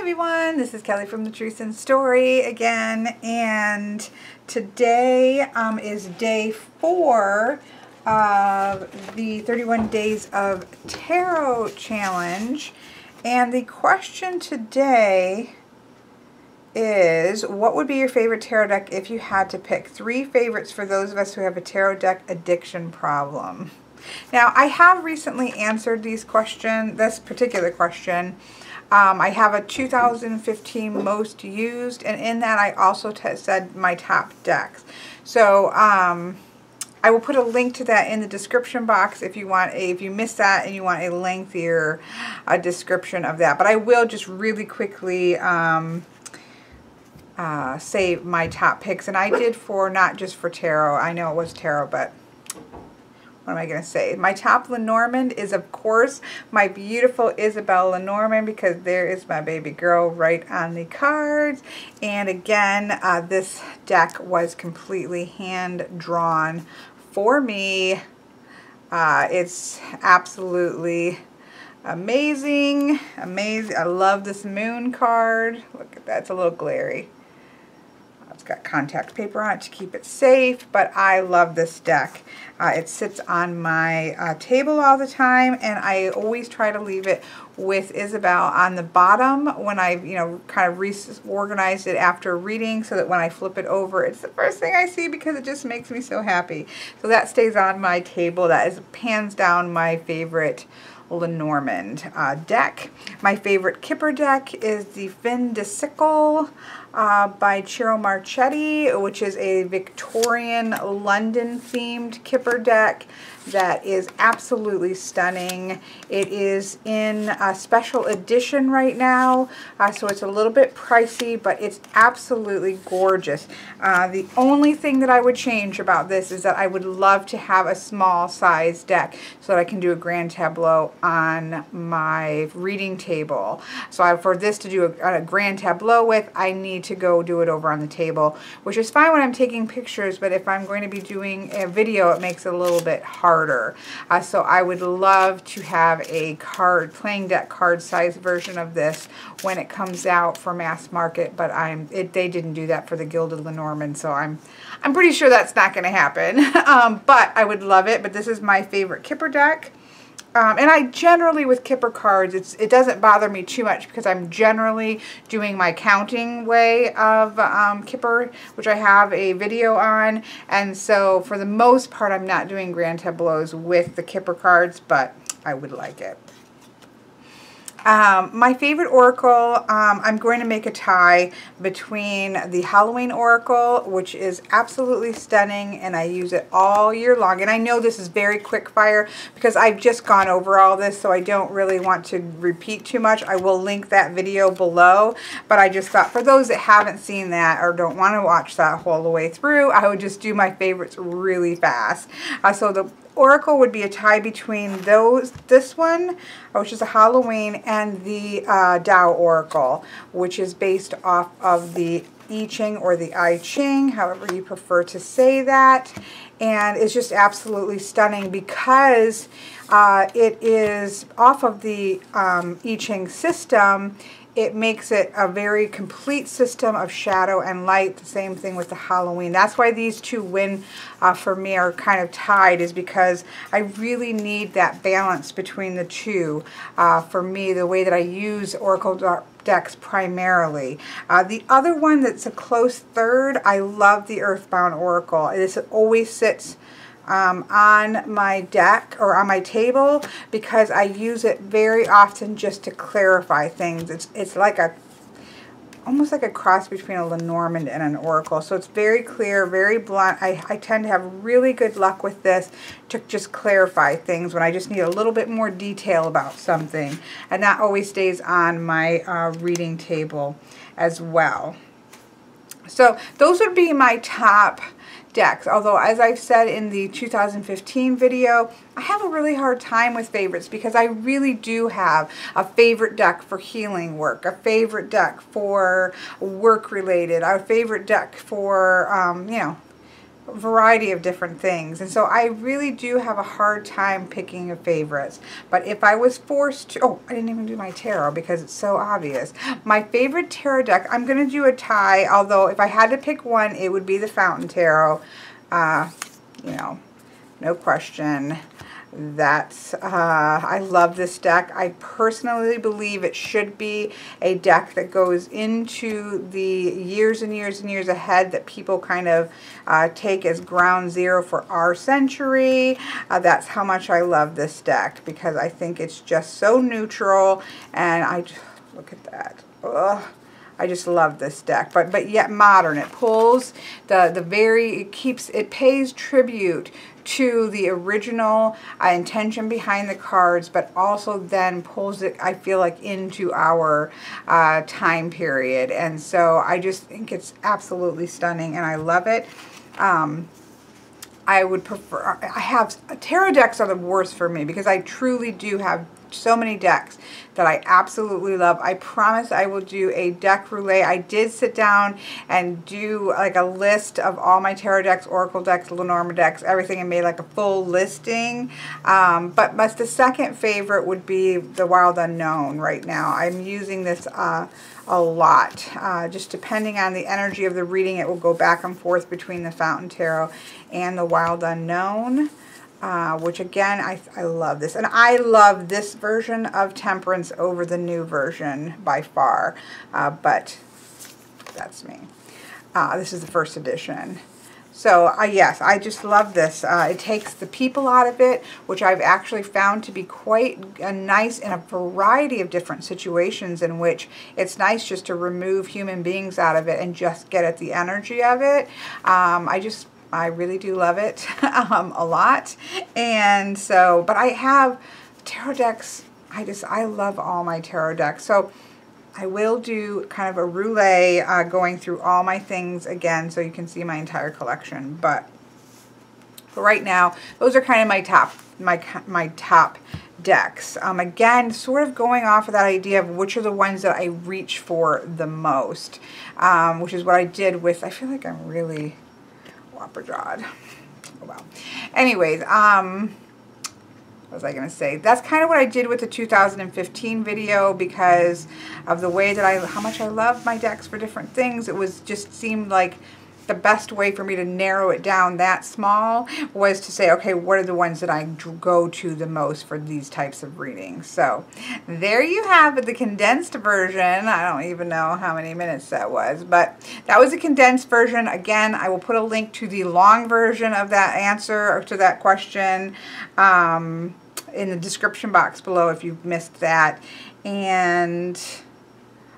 everyone, this is Kelly from The Truth and Story again, and today is day 4 of the 31 Days of Tarot Challenge, and the question today is, what would be your favorite tarot deck if you had to pick 3 favorites for those of us who have a tarot deck addiction problem? Now, I have recently answered this particular question. I have a 2015 most used, and in that I also said my top decks. So I will put a link to that in the description box if you want if you missed that and you want a lengthier description of that. But I will just really quickly say my top picks, and I did for not just for tarot. I know it was tarot, but what am I going to say? My top Lenormand is, of course, my beautiful Isabel Lenormand, because there is my baby girl right on the cards. And again, this deck was completely hand-drawn for me. It's absolutely amazing. Amazing. I love this moon card. Look at that. It's a little glary. It's got contact paper on it to keep it safe, but I love this deck. It sits on my table all the time, and I always try to leave it with Isabel on the bottom when I've, kind of reorganized it after reading, so that when I flip it over, it's the first thing I see because it just makes me so happy. So that stays on my table. That is hands down my favorite Lenormand deck. My favorite Kipper deck is the Fin de Siècle by Ciro Marchetti, which is a Victorian London themed Kipper deck that is absolutely stunning. It is in a special edition right now, so it's a little bit pricey, but it's absolutely gorgeous. The only thing that I would change about this is that I would love to have a small size deck so that I can do a grand tableau on my reading table. So for this to do a grand tableau with, I need to go do it over on the table, which is fine when I'm taking pictures, but if I'm going to be doing a video, it makes it a little bit harder. So I would love to have a playing deck card size version of this when it comes out for mass market, but they didn't do that for the Gilded Lenormand, so I'm pretty sure that's not going to happen. But I would love it. But this is my favorite Kipper deck. And I generally, with Kipper cards, it doesn't bother me too much because I'm generally doing my counting way of Kipper, which I have a video on. And so for the most part, I'm not doing grand tableaus with the Kipper cards, but I would like it. My favorite oracle, I'm going to make a tie between the Halloween oracle, which is absolutely stunning, and I use it all year long. And I know this is very quick fire because I've just gone over all this, so I don't really want to repeat too much. I will link that video below, but I just thought for those that haven't seen that or don't want to watch that whole the way through, I would just do my favorites really fast. So the oracle would be a tie between this one, which is a Halloween, and the Tao oracle, which is based off of the I Ching or the I Ching, however you prefer to say that. And it's just absolutely stunning because it is off of the I Ching system. It makes it a very complete system of shadow and light. The same thing with the Halloween. That's why these two win for me, are kind of tied, is because I really need that balance between the two for me, the way that I use oracle decks primarily. The other one that's a close third, I love the Earthbound oracle. It always sits on my deck or on my table because I use it very often just to clarify things. It's like almost like a cross between a Lenormand and an oracle. So it's very clear, very blunt. I tend to have really good luck with this to just clarify things when I just need a little bit more detail about something. And that always stays on my reading table as well. So those would be my top decks, although as I've said in the 2015 video, I have a really hard time with favorites because I really do have a favorite deck for healing work, a favorite deck for work related, a favorite deck for, variety of different things, and so I really do have a hard time picking a favorites. But if I was forced to, oh, I didn't even do my tarot because it's so obvious. My favorite tarot deck, I'm going to do a tie, although if I had to pick one, it would be the Fountain Tarot. You know, no question. That's, I love this deck. I personally believe it should be a deck that goes into the years and years and years ahead, that people kind of take as ground zero for our century. That's how much I love this deck, because I think it's just so neutral, and look at that. Ugh. I just love this deck, but yet modern. It pulls it pays tribute to the original intention behind the cards, but also then pulls it, I feel like, into our time period. And so I just think it's absolutely stunning, and I love it. I would prefer, tarot decks are the worst for me, because I truly do have so many decks that I absolutely love. I promise I will do a deck roulette. I did sit down and do like a list of all my tarot decks, oracle decks, Lenormand decks, everything, and made like a full listing. But the second favorite would be the Wild Unknown right now. I'm using this a lot. Just depending on the energy of the reading, it will go back and forth between the Fountain Tarot and the Wild Unknown. Which again, I love this. And I love this version of Temperance over the new version by far. But that's me. This is the first edition. So yes, I just love this. It takes the people out of it, which I've actually found to be quite nice in a variety of different situations, in which it's nice just to remove human beings out of it and just get at the energy of it. I really do love it a lot. And so, but I have tarot decks. I love all my tarot decks. So I will do kind of a roulette going through all my things again, so you can see my entire collection. But for right now, those are kind of my top decks. Again, sort of going off of that idea of which are the ones that I reach for the most, which is what I did with, I feel like I'm really whopper-jawed. Oh, well. Anyways, what was I going to say? That's kind of what I did with the 2015 video, because of the way that how much I love my decks for different things. It was just seemed like the best way for me to narrow it down that small was to say, okay, what are the ones that I go to the most for these types of readings? So there you have it, the condensed version. I don't even know how many minutes that was, but that was a condensed version. Again, I will put a link to the long version of that answer, or to that question, in the description box below if you've missed that. And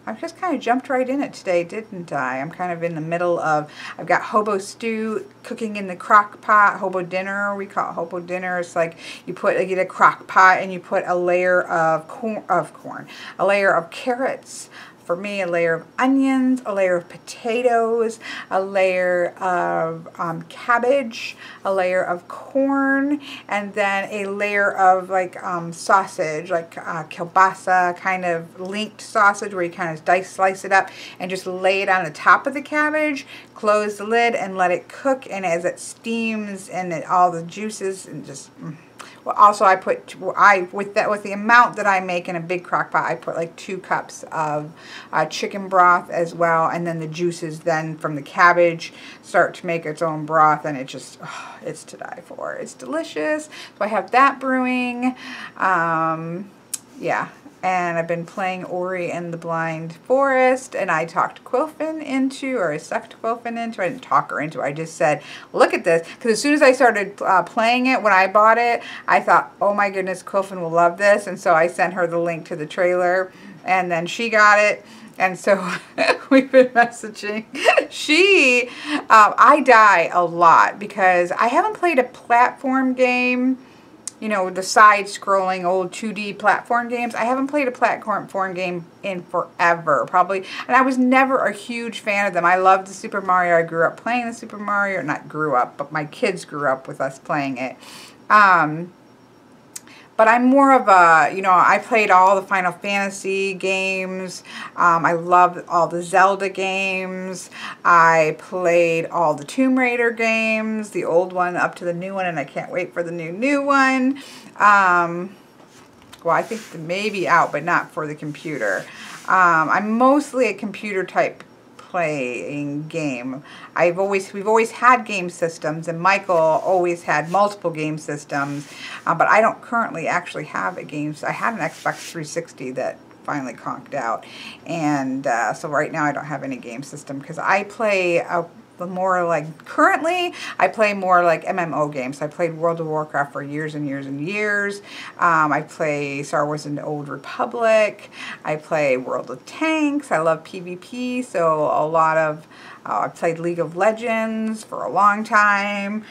I just kind of jumped right in it today, didn't I? I'm kind of in the middle of, I've got hobo stew cooking in the crock pot, hobo dinner, we call it hobo dinner. It's like you get a crock pot and you put a layer of corn, a layer of carrots, for me, a layer of onions, a layer of potatoes, a layer of cabbage, a layer of corn, and then a layer of like sausage, like kielbasa, kind of linked sausage, where you kind of slice it up and just lay it on the top of the cabbage, close the lid, and let it cook. And as it steams and all the juices, and just well, also I put with the amount that I make in a big crock pot, I put like 2 cups of chicken broth as well, and then the juices then from the cabbage start to make its own broth, and it just it's to die for. It's delicious. So I have that brewing. Yeah. And I've been playing Ori and the Blind Forest, and I talked Quilfin into, or I sucked Quilfin into, I didn't talk her into, I just said, look at this, because as soon as I started playing it, when I bought it, I thought, oh my goodness, Quilfin will love this, and so I sent her the link to the trailer, and then she got it, and so we've been messaging. I die a lot, because I haven't played a platform game, you know, the side-scrolling old 2D platform games. I haven't played a platform game in forever, probably. And I was never a huge fan of them. I loved the Super Mario. I grew up playing the Super Mario. Not grew up, but my kids grew up with us playing it. But I'm more of a, you know, I played all the Final Fantasy games. I love all the Zelda games. I played all the Tomb Raider games, the old one up to the new one, and I can't wait for the new one. Well, I think it may be out, but not for the computer. I'm mostly a computer type playing game. We've always had game systems, and Michael always had multiple game systems, but I don't currently actually have a game. I had an Xbox 360 that finally conked out, and so right now I don't have any game system because I play more like, currently I play more like MMO games. I played World of Warcraft for years and years and years. I play Star Wars and the Old Republic. I play World of Tanks. I love PvP, so a lot of I played League of Legends for a long time.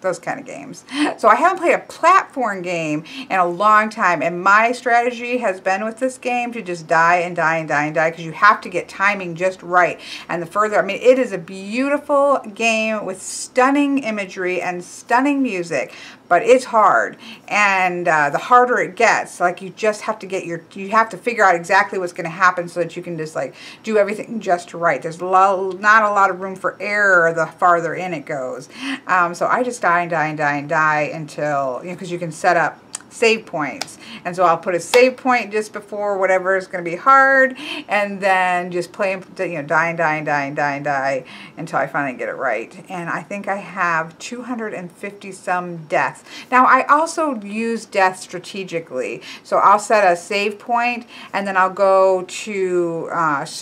Those kind of games. So I haven't played a platform game in a long time, and my strategy has been with this game to just die and die and die and die, because you have to get timing just right. And the further, I mean, it is a beautiful game with stunning imagery and stunning music, but it's hard. And the harder it gets, like, you just have to get you have to figure out exactly what's going to happen so that you can just like do everything just right. There's not a lot of room for error the farther in it goes. So I just die and die and die and die until, you know, because you can set up save points, and so I'll put a save point just before whatever is going to be hard, and then just play, you know, die and die and die and die and die until I finally get it right. And I think I have 250 some deaths. Now I also use death strategically, so I'll set a save point, and then I'll go to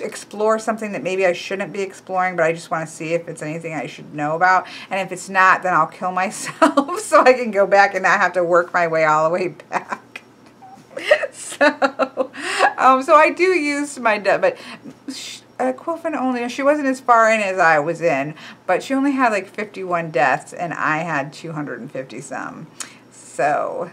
explore something that maybe I shouldn't be exploring, but I just want to see if it's anything I should know about, and if it's not, then I'll kill myself so I can go back and not have to work my way all the way back. So I do use my death, but Quilfin only, she wasn't as far in as I was in, but she only had like 51 deaths, and I had 250 some. So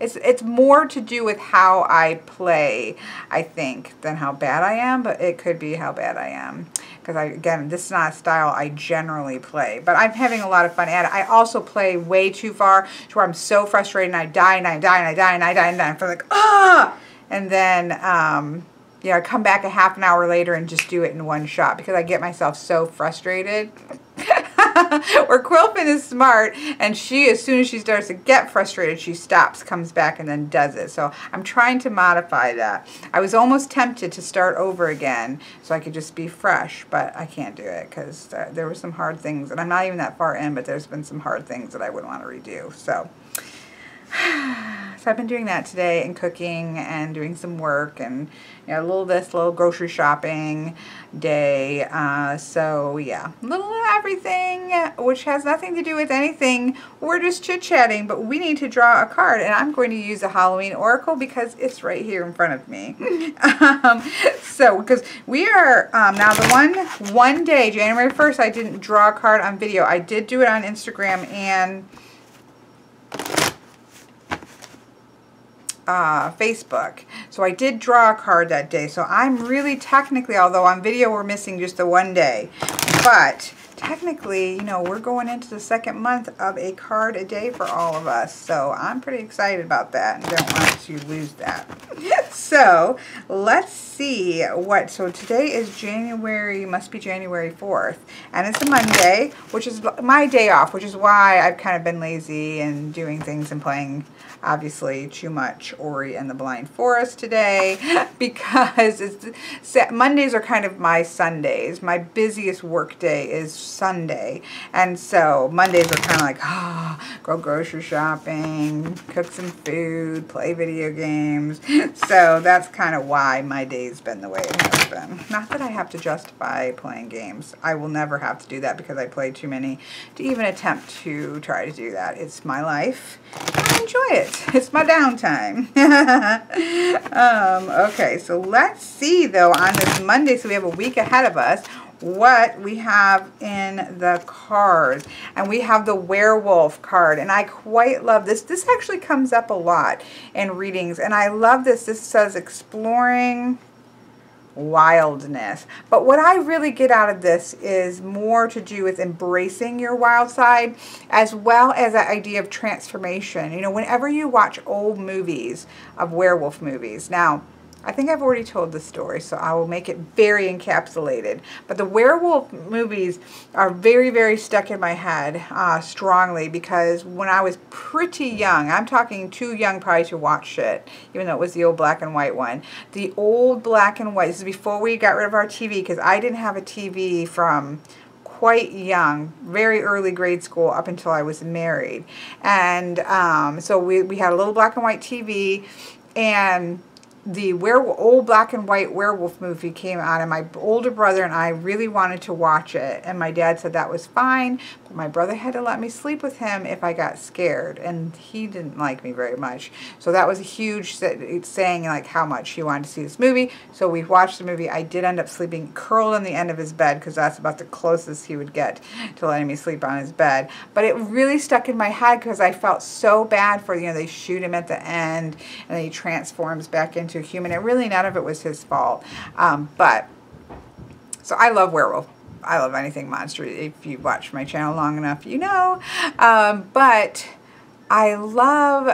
it's more to do with how I play, I think, than how bad I am, but it could be how bad I am. Because, again, this is not a style I generally play. But I'm having a lot of fun at it. I also play way too far to where I'm so frustrated, and I die, and I die, and I die, and I die, and I feel like, ah! And then, you know, I come back a half an hour later and just do it in one shot because I get myself so frustrated. Where Quilfin is smart, and she, as soon as she starts to get frustrated, she stops, comes back, and then does it. So I'm trying to modify that. I was almost tempted to start over again so I could just be fresh, but I can't do it because there were some hard things, and I'm not even that far in, but there's been some hard things that I would want to redo. So I've been doing that today, and cooking and doing some work, and you know, a little grocery shopping day. So yeah, a little of everything, which has nothing to do with anything. We're just chit-chatting, but we need to draw a card, and I'm going to use a Halloween Oracle because it's right here in front of me. So because we are now the one day, January 1st, I didn't draw a card on video. I did do it on Instagram and Facebook. So I did draw a card that day. So I'm really technically, although on video we're missing just the one day, but technically, you know, we're going into the second month of a card a day for all of us. So I'm pretty excited about that and don't want to lose that. So let's see what, so today is January, must be January 4th, and it's a Monday, which is my day off, which is why I've kind of been lazy and doing things and playing, obviously, too much Ori and the Blind Forest today, because Mondays are kind of my Sundays. My busiest work day is Sunday, and so Mondays are kind of like, go grocery shopping, cook some food, play video games. So that's kind of why my day's been the way it has been. Not that I have to justify playing games. I will never have to do that because I play too many to even attempt to try to do that. It's my life. I enjoy it. It's my downtime. Okay, so let's see, though, on this Monday, so we have a week ahead of us, what we have in the cards. And we have the werewolf card, and I quite love this. This actually comes up a lot in readings, and I love this. This says exploring wildness. But what I really get out of this is more to do with embracing your wild side, as well as that idea of transformation. You know, whenever you watch old movies of werewolf movies, now, I think I've already told the story, so I will make it very encapsulated. But the werewolf movies are very, very stuck in my head strongly, because when I was pretty young, I'm talking too young probably to watch it, even though it was the old black and white one. The old black and white, this is before we got rid of our TV, because I didn't have a TV from quite young, very early grade school up until I was married. And so we had a little black and white TV, and the old black and white werewolf movie came out, and my older brother and I really wanted to watch it, and my dad said that was fine, but my brother had to let me sleep with him if I got scared, and he didn't like me very much. So that was a huge saying, like, how much he wanted to see this movie. So we watched the movie. I did end up sleeping curled on the end of his bed, because that's about the closest he would get to letting me sleep on his bed. But it really stuck in my head, because I felt so bad for, you know, they shoot him at the end and then he transforms back into human. It really, none of it was his fault. But so I love werewolf. I love anything monster. If you watch my channel long enough, you know. But I love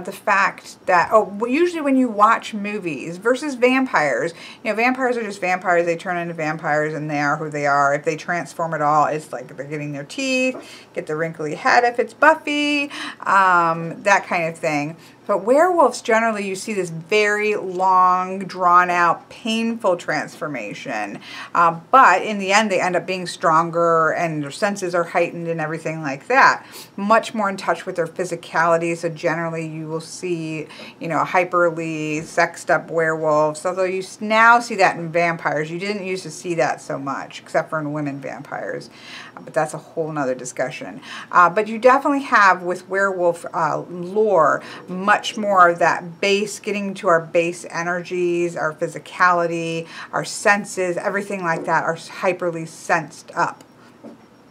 the fact that, usually when you watch movies versus vampires, you know, vampires are just vampires. They turn into vampires and they are who they are. If they transform at all, it's like they're getting their teeth, get the wrinkly head if it's Buffy, that kind of thing. But werewolves, generally, you see this very long, drawn-out, painful transformation. But in the end, they end up being stronger, and their senses are heightened and everything like that. Much more in touch with their physicality. So generally, you will see, you know, hyperly sexed-up werewolves. Although you now see that in vampires. You didn't used to see that so much, except for in women vampires. But that's a whole nother discussion. But you definitely have, with werewolf lore, much more of that base, getting to our base energies, our physicality, our senses, everything like that are hyperly sensed up.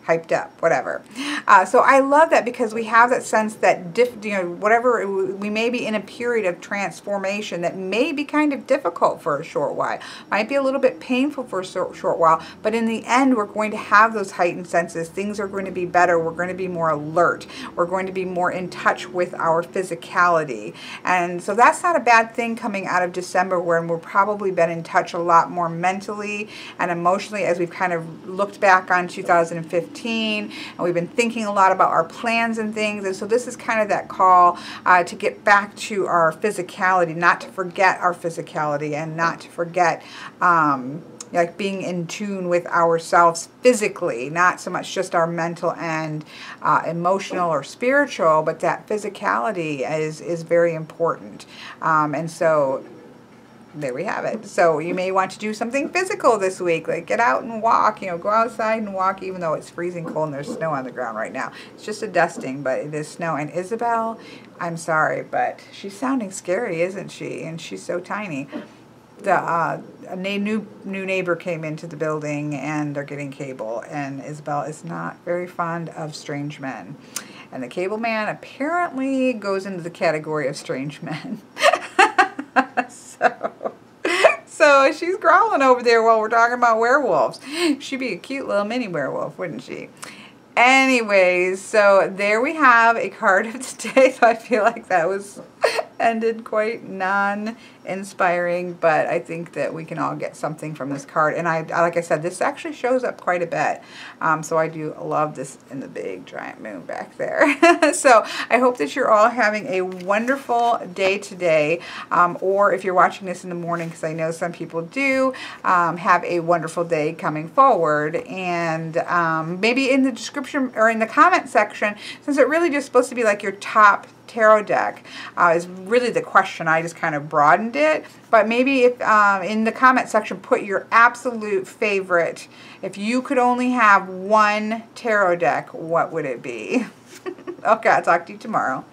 Hyped up, whatever. So I love that, because we have that sense that, you know, whatever, we may be in a period of transformation that may be kind of difficult for a short while. Might be a little bit painful for a short while, but in the end, we're going to have those heightened senses. Things are going to be better. We're going to be more alert. We're going to be more in touch with our physicality. And so that's not a bad thing coming out of December, when we've probably been in touch a lot more mentally and emotionally as we've kind of looked back on 2015. And we've been thinking a lot about our plans and things, and so this is kind of that call to get back to our physicality, not to forget our physicality, and not to forget like being in tune with ourselves physically, not so much just our mental and emotional or spiritual, but that physicality is very important. And so there we have it. So you may want to do something physical this week, like get out and walk, you know, go outside and walk, even though it's freezing cold and there's snow on the ground right now. It's just a dusting, but it is snow. And Isabel, I'm sorry, but she's sounding scary, isn't she? And she's so tiny. A new neighbor came into the building, and they're getting cable, and Isabel is not very fond of strange men. And the cable man apparently goes into the category of strange men. So she's growling over there while we're talking about werewolves. She'd be a cute little mini werewolf, wouldn't she? Anyways, so there we have a card of today. So I feel like that was ended quite non-inspiring, but I think that we can all get something from this card. And I like I said, this actually shows up quite a bit. So I do love this in the big giant moon back there. So I hope that you're all having a wonderful day today. Or if you're watching this in the morning, because I know some people do, have a wonderful day coming forward. And maybe in the description or in the comment section, since it really just supposed to be like your top tarot deck is really the question. I just kind of broadened it, but maybe if in the comment section put your absolute favorite. If you could only have one tarot deck, what would it be? Okay, I'll talk to you tomorrow.